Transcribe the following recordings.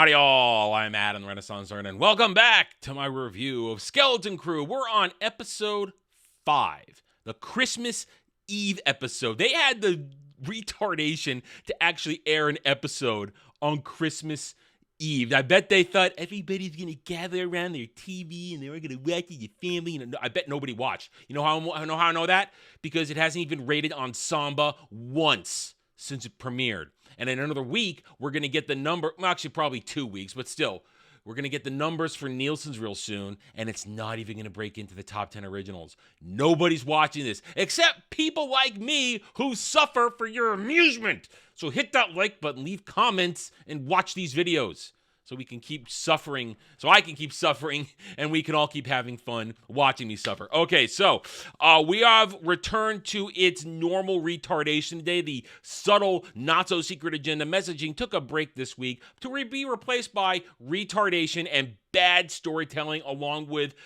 Howdy all, I'm Adam the Renaissance Nerd, and welcome back to my review of Skeleton Crew. We're on episode 5, the Christmas Eve episode. They had the retardation to actually air an episode on Christmas Eve. I bet they thought everybody's going to gather around their TV and they were going to watch it with your family. And I bet nobody watched. You know how I know that? Because it hasn't even rated on Samba once since it premiered. And in another week, we're going to get the number, well, actually probably 2 weeks, but still, we're going to get the numbers for Nielsen's real soon, and it's not even going to break into the top 10 originals. Nobody's watching this, except people like me who suffer for your amusement. So hit that like button, leave comments, and watch these videos. So we can keep suffering, so I can keep suffering, and we can all keep having fun watching me suffer. Okay, so we have returned to its normal retardation today. The subtle, not-so-secret agenda messaging took a break this week to be replaced by retardation and bad storytelling, along with,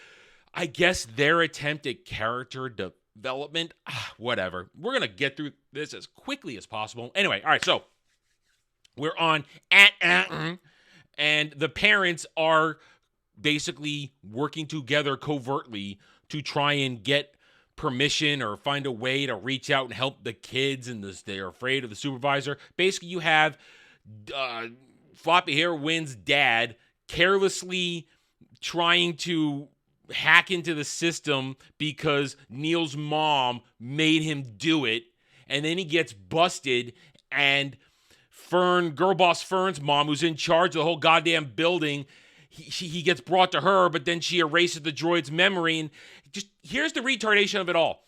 I guess, their attempt at character development. Whatever. We're going to get through this as quickly as possible. Anyway, all right, so we're on and the parents are basically working together covertly to try and get permission or find a way to reach out and help the kids, and they're afraid of the supervisor. Basically, you have Floppy Hair Wind's dad carelessly trying to hack into the system because Neil's mom made him do it, and then he gets busted, and Girl Boss Fern's mom, who's in charge of the whole goddamn building, he gets brought to her, but then she erases the droid's memory. And just here's the retardation of it all.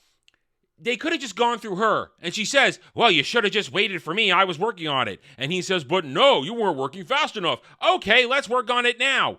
They could have just gone through her. And she says, well, you should have just waited for me. I was working on it. And he says, but no, you weren't working fast enough. Okay, let's work on it now.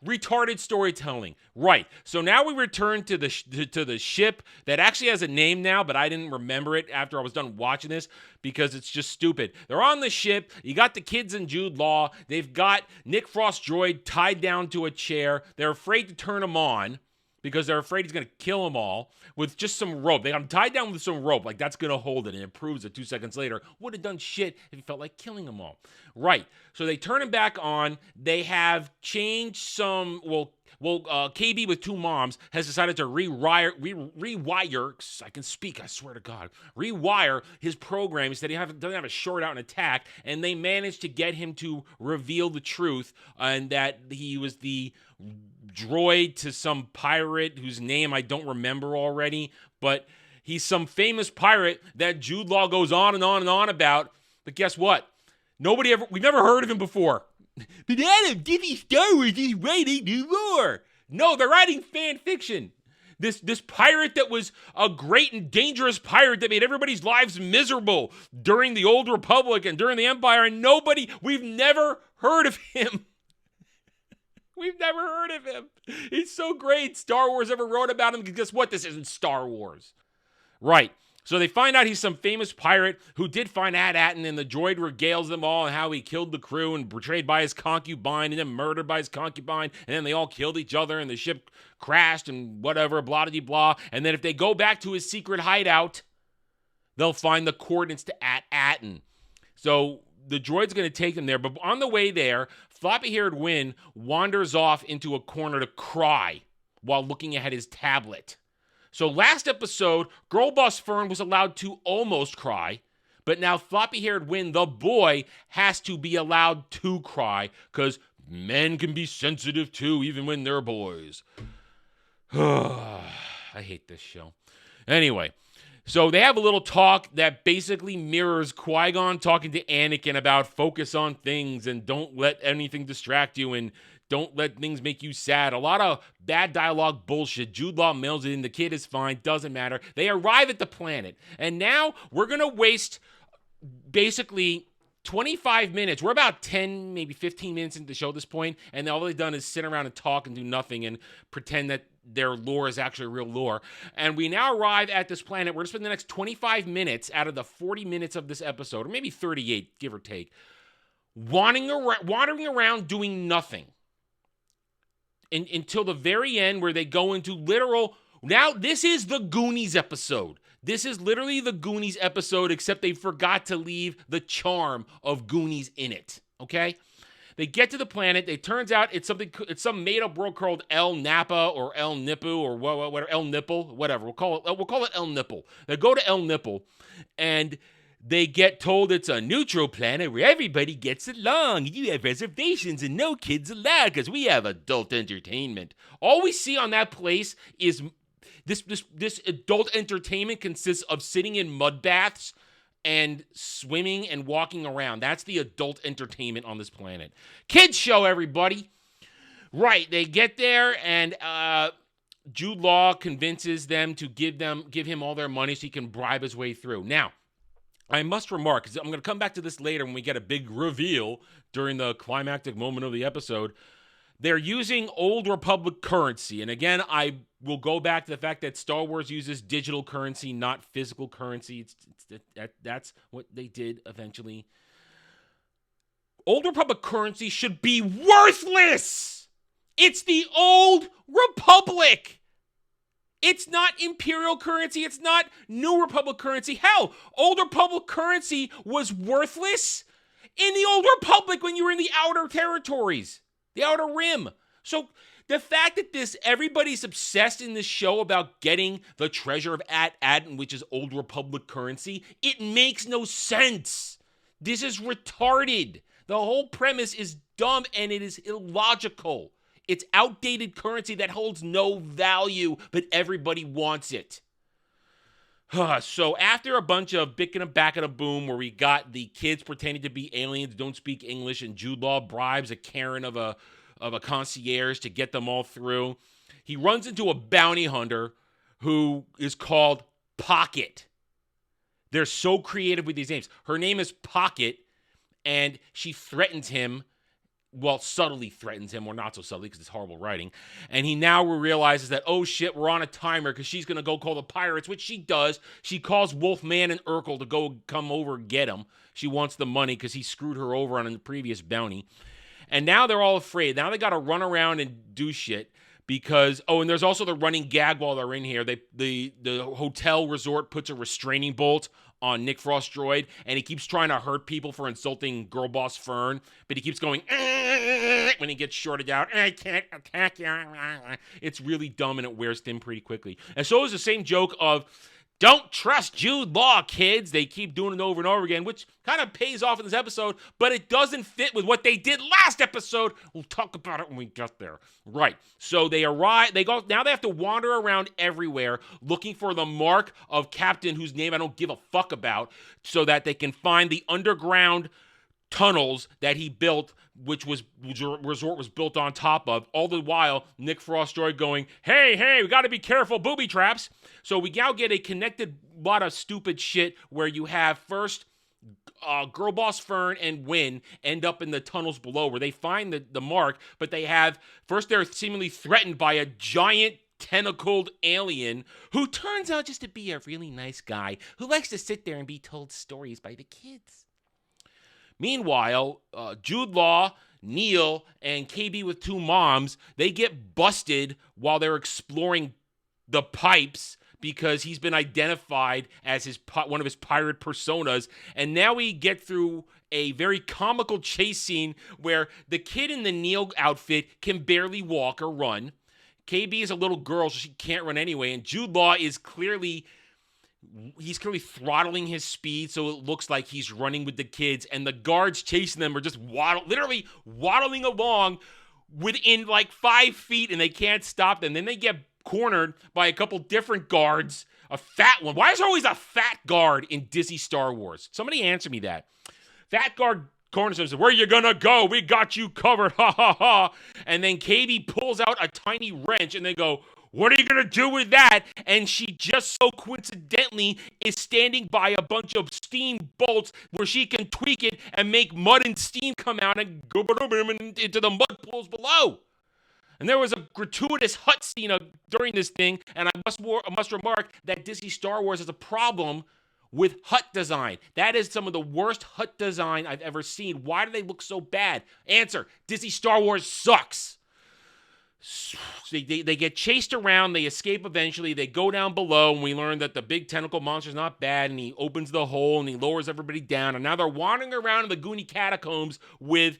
Retarded storytelling. Right. So now we return to the ship that actually has a name now, but I didn't remember it after I was done watching this because it's just stupid. They're on the ship. You got the kids and Jude Law. They've got Nick Frost droid tied down to a chair. They're afraid to turn him on because they're afraid he's going to kill them all with just some rope. They got him tied down with some rope. Like, that's going to hold it. And it proves that 2 seconds later would have done shit if he felt like killing them all. Right. So they turn him back on. They have changed some, KB with two moms has decided to rewire, I can speak, I swear to God, rewire his program so that he doesn't have a short out and attack, and they managed to get him to reveal the truth, and that he was the droid to some pirate whose name I don't remember already, but he's some famous pirate that Jude Law goes on and on and on about, but guess what? We've never heard of him before. But Adam, Disney Star Wars is writing new lore. No, they're writing fan fiction. This pirate that was a great and dangerous pirate that made everybody's lives miserable during the Old Republic and during the Empire, and we've never heard of him. We've never heard of him. He's so great. Star Wars never wrote about him because guess what? This isn't Star Wars. Right. So they find out he's some famous pirate who did find At-Atten, and the droid regales them all on how he killed the crew and betrayed by his concubine and then murdered by his concubine, and then they all killed each other and the ship crashed and whatever, blah-de-blah. And then if they go back to his secret hideout, they'll find the coordinates to At-Atten. So the droid's going to take them there, but on the way there, Floppy-Haired Win wanders off into a corner to cry while looking at his tablet. So last episode, Girl Boss Fern was allowed to almost cry, but now Floppy-Haired Win, the boy, has to be allowed to cry because men can be sensitive too, even when they're boys. I hate this show. Anyway, so they have a little talk that basically mirrors Qui-Gon talking to Anakin about focus on things and don't let anything distract you and don't let things make you sad. A lot of bad dialogue bullshit. Jude Law mails it in. The kid is fine. Doesn't matter. They arrive at the planet. And now we're going to waste basically 25 minutes. We're about 10, maybe 15 minutes into the show at this point. And all they've done is sit around and talk and do nothing and pretend that their lore is actually real lore. And we now arrive at this planet. We're going to spend the next 25 minutes out of the 40 minutes of this episode, or maybe 38, give or take, wandering around doing nothing. Until the very end where they go into literal... Now, this is the Goonies episode. This is literally the Goonies episode, except they forgot to leave the charm of Goonies in it, okay? They get to the planet. It turns out it's some made-up world called El Napa or El Nipu or whatever, El Nipple, whatever. We'll call it El Nipple. They go to El Nipple, and they get told it's a neutral planet where everybody gets along. You have reservations and no kids allowed because we have adult entertainment. All we see on that place is this adult entertainment consists of sitting in mud baths and swimming and walking around. That's the adult entertainment on this planet. Kids show, everybody. Right, they get there, and Jude Law convinces them to give him all their money so he can bribe his way through. Now, I must remark, because I'm going to come back to this later when we get a big reveal during the climactic moment of the episode. They're using Old Republic currency. And again, I will go back to the fact that Star Wars uses digital currency, not physical currency. That's what they did eventually. Old Republic currency should be worthless. It's the Old Republic. It's not Imperial currency. It's not New Republic currency. Hell, Old Republic currency was worthless in the Old Republic when you were in the Outer Territories, the Outer Rim. So the fact that everybody's obsessed in this show about getting the treasure of Aden, which is Old Republic currency, it makes no sense. This is retarded. The whole premise is dumb and it is illogical. It's outdated currency that holds no value, but everybody wants it. So after a bunch of bicking and back at a boom where we got the kids pretending to be aliens, don't speak English, and Jude Law bribes a Karen of a concierge to get them all through, he runs into a bounty hunter who is called Pocket. They're so creative with these names. Her name is Pocket, and she threatens him. Well, subtly threatens him, or not so subtly because it's horrible writing. And he now realizes that, oh shit, we're on a timer because she's going to go call the pirates, which she does. She calls Wolfman and Urkel to come over and get him. She wants the money because he screwed her over on the previous bounty. And now they're all afraid. Now they got to run around and do shit because, and there's also the running gag while they're in here. The hotel resort puts a restraining bolt on Nick Frost droid, and he keeps trying to hurt people for insulting Girl Boss Fern, but he keeps going when he gets shorted out. I can't attack you. It's really dumb, and it wears thin pretty quickly. And so is the same joke of, don't trust Jude Law, kids. They keep doing it over and over again, which kind of pays off in this episode, but it doesn't fit with what they did last episode. We'll talk about it when we get there. Right. So they arrive, now they have to wander around everywhere looking for the mark of Captain, whose name I don't give a fuck about, so that they can find the underground tunnels that he built, which resort was built on top of. All the while, Nick Frost droid going, hey, we got to be careful, booby traps. So we now get a connected lot of stupid shit where you have first Girl Boss Fern and Wynn end up in the tunnels below where they find the mark, but they're seemingly threatened by a giant tentacled alien who turns out just to be a really nice guy who likes to sit there and be told stories by the kids. Meanwhile, Jude Law, Neil, and KB with two moms, they get busted while they're exploring the pipes because he's been identified as one of his pirate personas. And now we get through a very comical chase scene where the kid in the Neil outfit can barely walk or run. KB is a little girl, so she can't run anyway. And Jude Law is clearly throttling his speed so it looks like he's running with the kids, and the guards chasing them are just literally waddling along within like 5 feet, and they can't stop them. Then they get cornered by a couple different guards. A fat one. Why is there always a fat guard in Disney Star Wars? Somebody answer me that. Fat guard corners him and says, "Where you gonna go? We got you covered, ha ha ha." And then KB pulls out a tiny wrench, and they go, "What are you going to do with that?" And she just so coincidentally is standing by a bunch of steam bolts where she can tweak it and make mud and steam come out and go into the mud pools below. And there was a gratuitous hut scene during this thing, and I must remark that Disney Star Wars has a problem with hut design. That is some of the worst hut design I've ever seen. Why do they look so bad? Answer: Disney Star Wars sucks. So they get chased around, they escape eventually, they go down below, and we learn that the big tentacle monster's not bad, and he opens the hole, and he lowers everybody down, and now they're wandering around in the Goonie catacombs with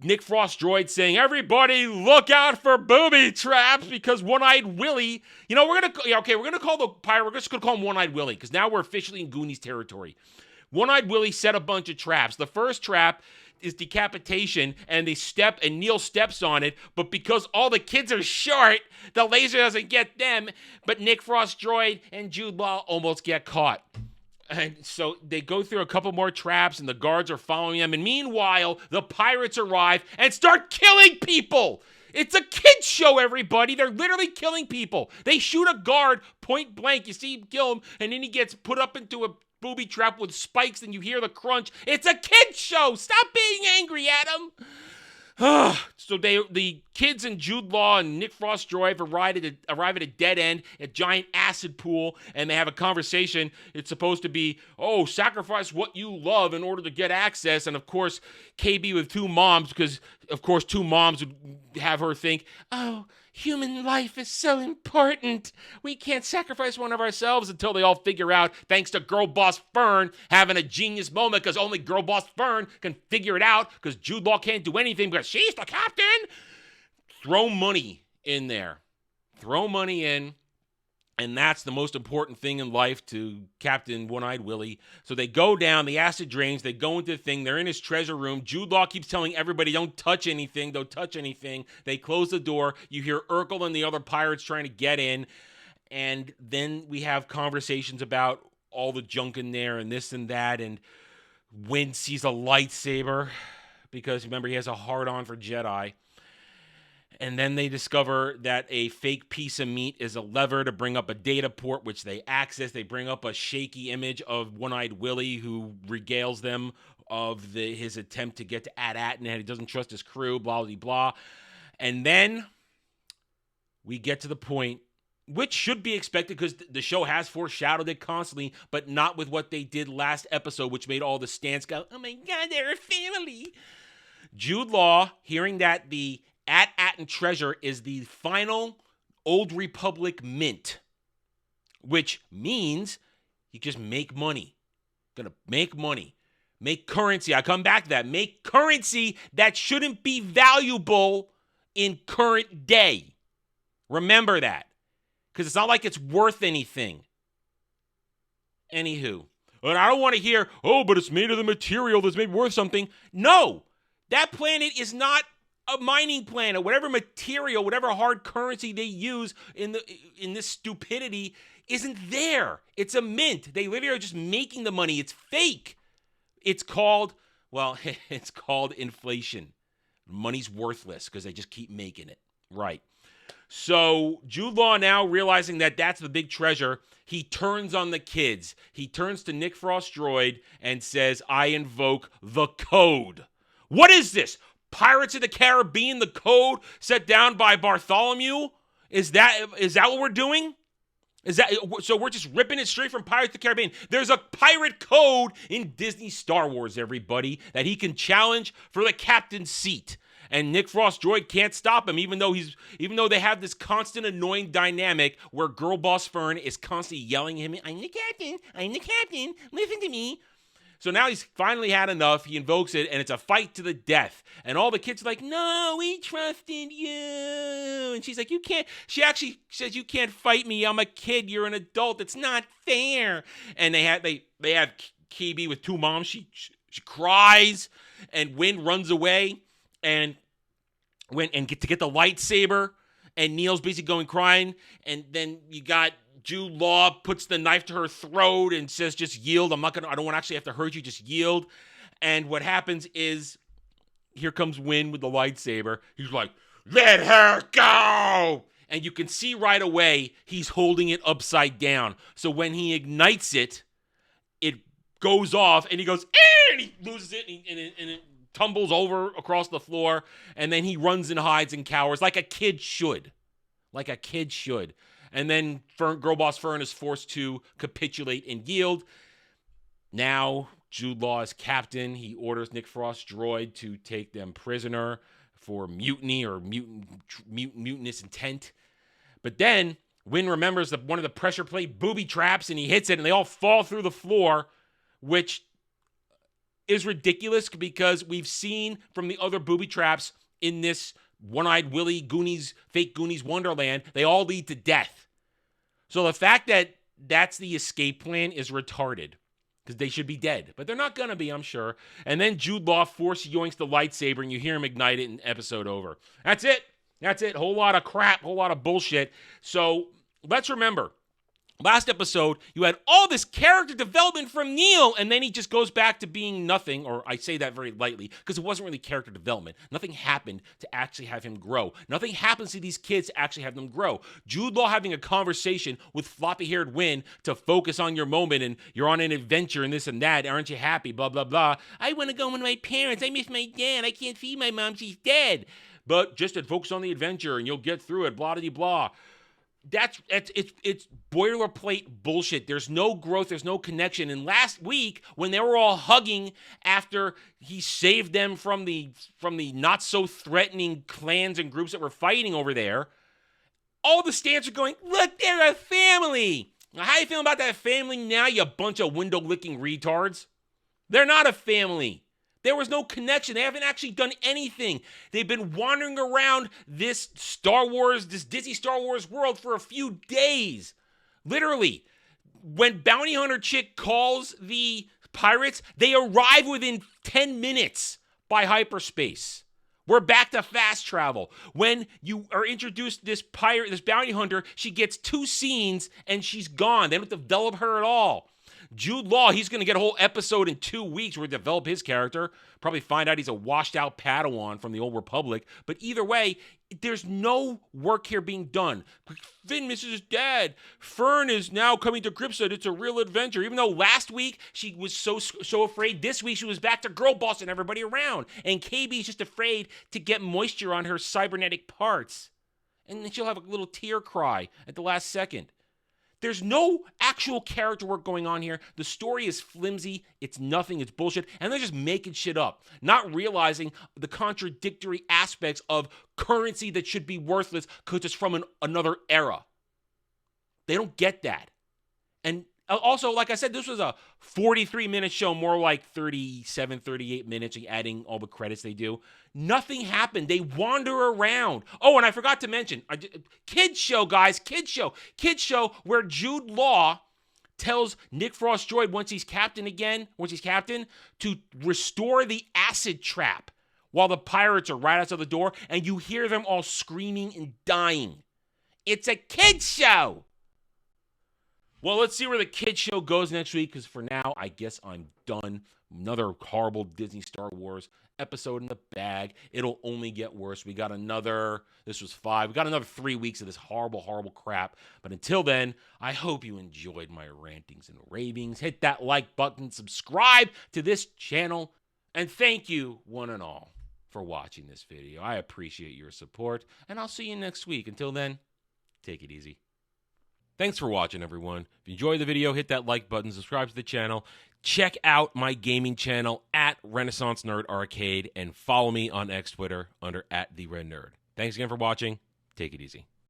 Nick Frost droid saying, "Everybody look out for booby traps," because One-Eyed Willie, we're gonna call the pirate, we're just gonna call him One-Eyed Willie, because now we're officially in Goonies territory. One-Eyed Willie set a bunch of traps. The first trap is decapitation, and Neil steps on it, but because all the kids are short, the laser doesn't get them, but Nick Frost droid and Jude Law almost get caught. And so they go through a couple more traps, and the guards are following them. And meanwhile, the pirates arrive and start killing people. It's a kid's show, everybody. They're literally killing people. They shoot a guard point blank. You see him kill him, and then he gets put up into a booby trap with spikes, and you hear the crunch. It's a kid's show. Stop being angry, Adam. So the kids and Jude Law and Nick Frost drive arrive at a dead end, a giant acid pool, and they have a conversation. It's supposed to be, sacrifice what you love in order to get access. And of course, KB with two moms, because of course two moms would have her think, human life is so important. We can't sacrifice one of ourselves, until they all figure out, thanks to Girl Boss Fern having a genius moment, because only Girl Boss Fern can figure it out, because Jude Law can't do anything because she's the captain. Throw money in there. Throw money in. And that's the most important thing in life to Captain One-Eyed Willie. So they go down, the acid drains, they go into the thing, they're in his treasure room. Jude Law keeps telling everybody, don't touch anything. They close the door. You hear Urkel and the other pirates trying to get in. And then we have conversations about all the junk in there and this and that. And Wynn sees a lightsaber, because remember, he has a hard-on for Jedi. And then they discover that a fake piece of meat is a lever to bring up a data port, which they access. They bring up a shaky image of One-Eyed Willie, who regales them of his attempt to get to AT-AT, and he doesn't trust his crew, blah, blah, blah. And then we get to the point, which should be expected because the show has foreshadowed it constantly, but not with what they did last episode, which made all the stans go, oh my God, they're a family. Jude Law, hearing that the AT-AT and treasure is the final Old Republic mint, which means you just make money. Gonna make money. Make currency. I come back to that. Make currency that shouldn't be valuable in current day. Remember that. Because it's not like it's worth anything. Anywho. And I don't want to hear, but it's made of the material that's made worth something. No. That planet is not a mining planet. Whatever material, whatever hard currency they use in this stupidity isn't there. It's a mint. They literally are just making the money. It's fake. It's called inflation. Money's worthless because they just keep making it. Right. So Jude Law, now realizing that that's the big treasure, he turns on the kids. He turns to Nick Frost droid and says, I invoke the code. What is this? Pirates of the Caribbean, the code set down by Bartholomew? Is that what we're doing? So we're just ripping it straight from Pirates of the Caribbean. There's a pirate code in Disney Star Wars, everybody, that he can challenge for the captain's seat. And Nick Frost droid can't stop him, even though they have this constant annoying dynamic where Girl Boss Fern is constantly yelling at him, I'm the captain, listen to me. So now he's finally had enough. He invokes it, and it's a fight to the death. And all the kids are like, no, we trusted you. And she's like, you can't. She actually says, you can't fight me. I'm a kid. You're an adult. It's not fair. And they have KB with two moms. She cries, and Wynn runs away and get the lightsaber. And Neil's basically going crying. And then you got Jude Law puts the knife to her throat and says, just yield. I don't want to actually have to hurt you. Just yield. And what happens is, here comes Wynn with the lightsaber. He's like, let her go. And you can see right away, he's holding it upside down. So when he ignites it, it goes off and he goes, and he loses it and it tumbles over across the floor. And then he runs and hides and cowers like a kid should. And then Girl Boss Fern is forced to capitulate and yield. Now, Jude Law is captain. He orders Nick Frost droid to take them prisoner for mutiny or mutinous intent. But then, Wynn remembers one of the pressure plate booby traps, and he hits it, and they all fall through the floor, which is ridiculous because we've seen from the other booby traps in this One-Eyed Willy Goonies, fake Goonies Wonderland, they all lead to death. So the fact that that's the escape plan is retarded because they should be dead. But they're not going to be, I'm sure. And then Jude Law force yoinks the lightsaber and you hear him ignite it and episode over. That's it. That's it. Whole lot of crap, whole lot of bullshit. So let's remember, last episode, you had all this character development from Neil, and then he just goes back to being nothing, or I say that very lightly, because it wasn't really character development. Nothing happened to actually have him grow. Nothing happens to these kids to actually have them grow. Jude Law having a conversation with floppy-haired Win to focus on your moment, and you're on an adventure and this and that, aren't you happy, blah, blah, blah. I want to go with my parents. I miss my dad. I can't see my mom. She's dead. But just focus on the adventure, and you'll get through it, blah-de-blah. It's boilerplate bullshit. There's no growth. There's no connection. And last week, when they were all hugging after he saved them from the not so threatening clans and groups that were fighting over there, all the stands are going, look, they're a family. Now, how you feeling about that family now, you bunch of window licking retards? They're not a family. There was no connection. They haven't actually done anything. They've been wandering around this Disney Star Wars world for a few days. Literally. When Bounty Hunter Chick calls the pirates, they arrive within 10 minutes by hyperspace. We're back to fast travel. When you are introduced this bounty hunter, she gets 2 scenes and she's gone. They don't develop her at all. Jude Law, he's going to get a whole episode in 2 weeks where we develop his character. Probably find out he's a washed-out Padawan from the Old Republic. But either way, there's no work here being done. Finn misses his dad. Fern is now coming to grips that it's a real adventure. Even though last week she was so afraid, this week she was back to girl bossing everybody around. And KB is just afraid to get moisture on her cybernetic parts. And then she'll have a little tear cry at the last second. There's no actual character work going on here. The story is flimsy. It's nothing. It's bullshit. And they're just making shit up, not realizing the contradictory aspects of currency that should be worthless because it's from another era. They don't get that. And also, like I said, this was a 43-minute show, more like 37, 38 minutes, adding all the credits they do. Nothing happened. They wander around. Oh, and I forgot to mention, kids show, guys, kids show. Kids show where Jude Law tells Nick Frost Droid once he's captain, to restore the acid trap while the pirates are right outside the door, and you hear them all screaming and dying. It's a kids show. Well, let's see where the kids show goes next week, because for now, I guess I'm done. Another horrible Disney Star Wars episode in the bag. It'll only get worse. This was 5. We got another 3 weeks of this horrible, horrible crap. But until then, I hope you enjoyed my rantings and ravings. Hit that like button, subscribe to this channel, and thank you, one and all, for watching this video. I appreciate your support, and I'll see you next week. Until then, take it easy. Thanks for watching, everyone. If you enjoyed the video, hit that like button, subscribe to the channel. Check out my gaming channel at Renaissance Nerd Arcade, and follow me on X Twitter under @TheRedNerd. Thanks again for watching. Take it easy.